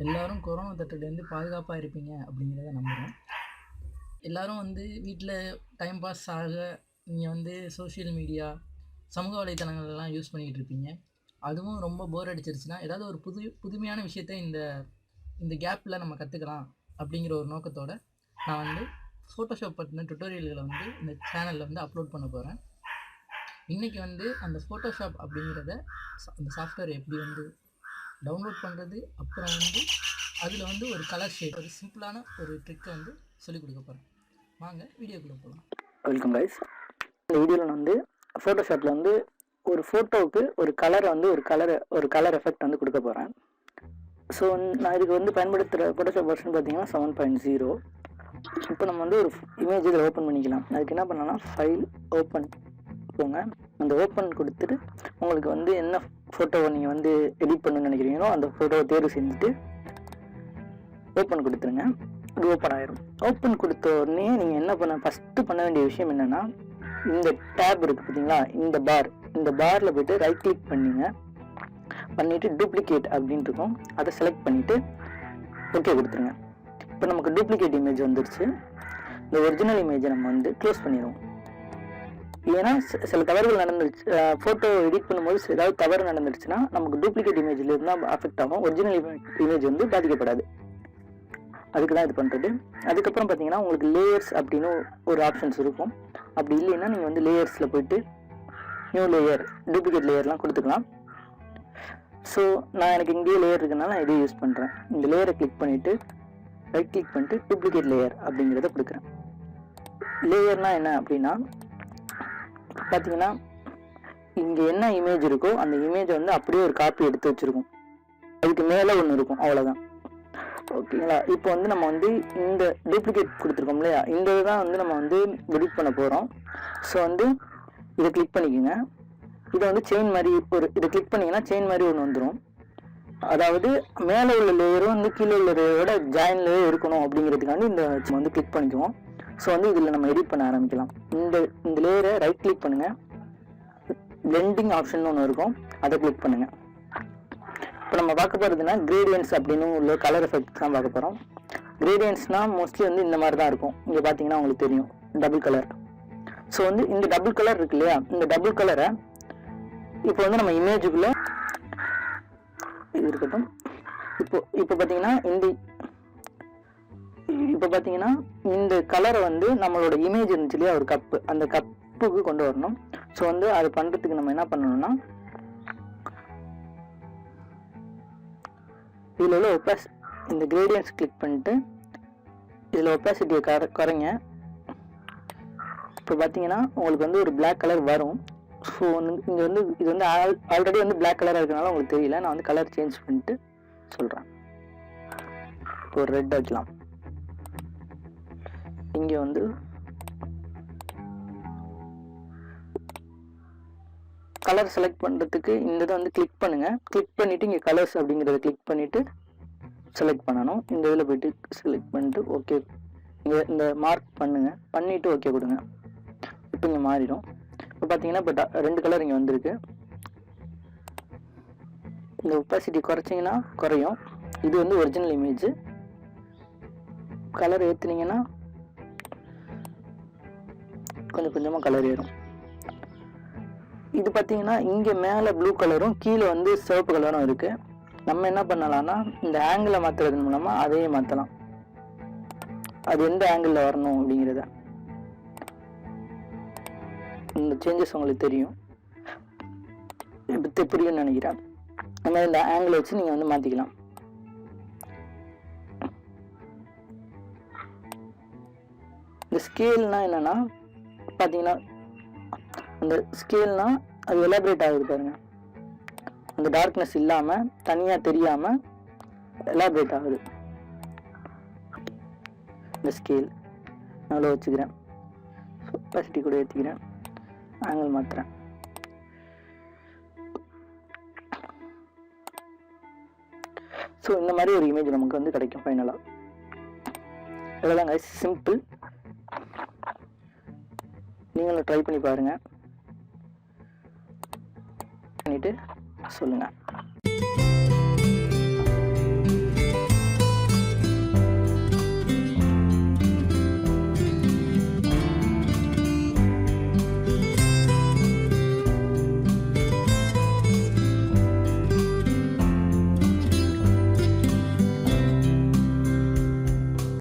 எல்லாரும் கொரோனா தொற்றுலேருந்து பாதுகாப்பாக இருப்பீங்க அப்படிங்கிறத நம்புகிறேன். எல்லாரும் வீட்டில் டைம் பாஸ் ஆக நீங்கள் சோஷியல் மீடியா, சமூக வலைத்தளங்கள்லாம் யூஸ் பண்ணிக்கிட்டு இருப்பீங்க. அதுவும் ரொம்ப போர் அடிச்சிருச்சுன்னா, ஏதாவது ஒரு புதுமையான விஷயத்த இந்த இந்த கேப்பில் நம்ம கற்றுக்கலாம் அப்படிங்கிற ஒரு நோக்கத்தோட நான் ஃபோட்டோஷாப் பற்றின டுட்டோரியல்களை இந்த சேனலில் அப்லோட் பண்ண போகிறேன். இன்றைக்கி அந்த ஃபோட்டோஷாப் அப்படிங்கிறத அந்த சாஃப்ட்வேர் எப்படி டவுன்லோட் பண்ணுறது, அப்புறம் அதில் ஒரு கலர் ஷேட், ஒரு சிம்பிளான ஒரு ட்ரிக்கை சொல்லிக் கொடுக்க போகிறேன். வாங்க வீடியோக்குள்ளே போகலாம். Welcome guys. இந்த வீடியோவில் நான் ஃபோட்டோஷாப்பில் ஒரு ஃபோட்டோவுக்கு ஒரு கலரை ஒரு கலர் எஃபெக்ட் கொடுக்க போகிறேன். ஸோ நான் இதுக்கு பயன்படுத்துகிற ஃபோட்டோஷாப் வெர்ஷன் பார்த்தீங்கன்னா 7.0. இப்போ நம்ம ஒரு இமேஜ் இதில் ஓப்பன் பண்ணிக்கலாம். அதுக்கு என்ன பண்ணலாம், ஃபைல் ஓப்பன் போங்க. அந்த ஓப்பன் கொடுத்துட்டு உங்களுக்கு என்ன ஃபோட்டோவை நீங்கள் எடிட் பண்ணணும்னு நினைக்கிறீங்களோ அந்த ஃபோட்டோவை தேர்வு செஞ்சுட்டு ஓப்பன் கொடுத்துருங்க. இது ஓப்பன் ஆயிரும். ஓப்பன் கொடுத்த உடனே நீங்கள் என்ன ஃபஸ்ட்டு பண்ண வேண்டிய விஷயம் என்னென்னா, இந்த டேப் இருக்குது பார்த்தீங்களா, இந்த பாரில் போய்ட்டு ரைட் கிளிக் பண்ணிவிட்டு டூப்ளிகேட் அப்படின்ட்டு இருக்கும், அதை செலக்ட் பண்ணிவிட்டு ஓகே கொடுத்துருங்க. இப்போ நமக்கு டூப்ளிகேட் இமேஜ் வந்துருச்சு. இந்த ஒரிஜினல் இமேஜை நம்ம க்ளோஸ் பண்ணிடுவோம். ஏன்னா சில தவறுகள் நடந்துருச்சு, ஃபோட்டோ எடிட் பண்ணும்போது ஏதாவது தவறு நடந்துருச்சுன்னா நமக்கு டூப்ளிகேட் இமேஜில் இருந்தால் அஃபெக்ட் ஆகும், ஒரிஜினல் இமேஜ் பாதிக்கப்படாது. அதுக்கு தான் இது பண்ணுறது. அதுக்கப்புறம் பார்த்தீங்கன்னா உங்களுக்கு லேயர்ஸ் அப்படின்னு ஒரு ஆப்ஷன்ஸ் இருக்கும். அப்படி இல்லைன்னா நீங்கள் லேயர்ஸில் போயிட்டு நியூ லேயர், டூப்ளிகேட் லேயர்லாம் கொடுத்துக்கலாம். ஸோ எனக்கு இங்கேயே லேயர் இருக்குனால நான் இதே யூஸ் பண்ணுறேன். இந்த லேயரை கிளிக் பண்ணிவிட்டு ரைட் கிளிக் பண்ணிட்டு டூப்ளிகேட் லேயர் அப்படிங்கிறத கொடுக்குறேன். லேயர்னால் என்ன அப்படின்னா பார்த்தீங்கன்னா இங்கே என்ன இமேஜ் இருக்கோ அந்த இமேஜை அப்படியே ஒரு காப்பி எடுத்து வச்சுருக்கோம், அதுக்கு மேலே ஒன்று இருக்கும், அவ்வளோதான். ஓகேங்களா. இப்போ நம்ம இந்த டூப்ளிகேட் கொடுத்துருக்கோம் இல்லையா, இந்த இதுதான் நம்ம எடிட் பண்ண போகிறோம். ஸோ இதை கிளிக் பண்ணிக்கோங்க. இதை செயின் மாதிரி இதை கிளிக் பண்ணிங்கன்னா செயின் மாதிரி ஒன்று வந்துடும். அதாவது மேலே உள்ள லேயரும் கீழே உள்ள லேயரோட ஜாயின்லேயே இருக்கணும் அப்படிங்கிறதுக்காண்டி இந்த கிளிக் பண்ணிக்குவோம். ஸோ இதில் நம்ம எடிட் பண்ண ஆரம்பிக்கலாம். இந்த லேயரை ரைட் கிளிக் பண்ணுங்கள், பிளெண்டிங் ஆப்ஷன் ஒன்று இருக்கும், அதை கிளிக் பண்ணுங்கள். இப்போ நம்ம பார்க்க போகிறதுனா கிரேடியன்ஸ் அப்படின்னு உள்ள கலர் எஃபெக்ட் தான் பார்க்க போகிறோம். கிரேடியன்ஸ்னால் மோஸ்ட்லி இந்த மாதிரி தான் இருக்கும். இங்கே பார்த்தீங்கன்னா உங்களுக்கு தெரியும், டபுள் கலர். ஸோ இந்த டபுள் கலர் இருக்கு இல்லையா, இந்த டபுள் கலரை இப்போ நம்ம இமேஜுக்குள்ளே இது இருக்கட்டும். இப்போ பார்த்தீங்கன்னா இந்த கலரை நம்மளோட இமேஜ் இருந்துச்சு இல்லையா, ஒரு கப்பு, அந்த கப்புக்கு கொண்டு வரணும். ஸோ அது பண்ணுறதுக்கு நம்ம என்ன பண்ணணும்னா, இதில் உள்ள இந்த கிரேடியன்ஸ் கிளிக் பண்ணிட்டு இதில் ஒப்பாசிட்டியை குறைங்க. இப்போ பார்த்தீங்கன்னா உங்களுக்கு ஒரு பிளாக் கலர் வரும். ஸோ இங்கே இது ஆல்ரெடி பிளாக் கலராக இருக்கனால உங்களுக்கு தெரியல. நான் கலர் சேஞ்ச் பண்ணிட்டு சொல்கிறேன். ஒரு ரெட் வைக்கலாம். இங்கே கலர் செலக்ட் பண்ணுறதுக்கு இந்த இதை கிளிக் பண்ணுங்கள். கிளிக் பண்ணிவிட்டு இங்கே கலர்ஸ் அப்படிங்கிறத கிளிக் பண்ணிவிட்டு செலக்ட் பண்ணணும். இந்த இதில் போய்ட்டு செலக்ட் பண்ணிட்டு ஓகே, இங்கே இந்த மார்க் பண்ணிவிட்டு ஓகே கொடுங்க. இப்போ இங்கே மாறிடும். இப்போ பார்த்தீங்கன்னா இப்போ ரெண்டு கலர் இங்கே வந்திருக்கு. இந்த ஒப்பாசிட்டி குறைச்சிங்கன்னா குறையும். இது ஒரிஜினல் இமேஜ். கலர் ஏற்றுனீங்கன்னா கொஞ்சம் கொஞ்சமாக கலர் ஏறும். இது பார்த்தீங்கன்னா இங்கே மேலே ப்ளூ கலரும் கீழே சிவப்பு கலரும் இருக்குது. நம்ம என்ன பண்ணலாம்னா இந்த ஆங்கிளை மாற்றுறது மூலமாக அதையே மாற்றலாம். அது எந்த ஆங்கிளில் வரணும் அப்படிங்கிறத, இந்த சேஞ்சஸ் உங்களுக்கு தெரியும், இப்போ புரியும்னு நினைக்கிறேன். அந்த இந்த ஆங்கிளை வச்சு நீங்கள் மாற்றிக்கலாம். இந்த ஸ்கேல்னா என்னன்னா பார்த்தீங்கன்னா, அந்த ஸ்கேல்னா அது எலாபரேட் ஆகுது பாருங்க, அந்த டார்க்னஸ் இல்லாமல் தனியாக தெரியாமல் எலாபரேட் ஆகுது. இந்த ஸ்கேல் நான் வச்சுக்கிறேன், ஒப்பாசிட்டி கூட ஏற்றிக்கிறேன், ஆங்கிள் மாற்றுறேன். ஸோ இந்த மாதிரி ஒரு இமேஜ் நமக்கு கிடைக்கும் ஃபைனலாக. இவ்வளோதாங்க, சிம்பிள். நீங்களும் ட்ரை பண்ணி பாருங்கள், பண்ணிவிட்டு சொல்லுங்கள்.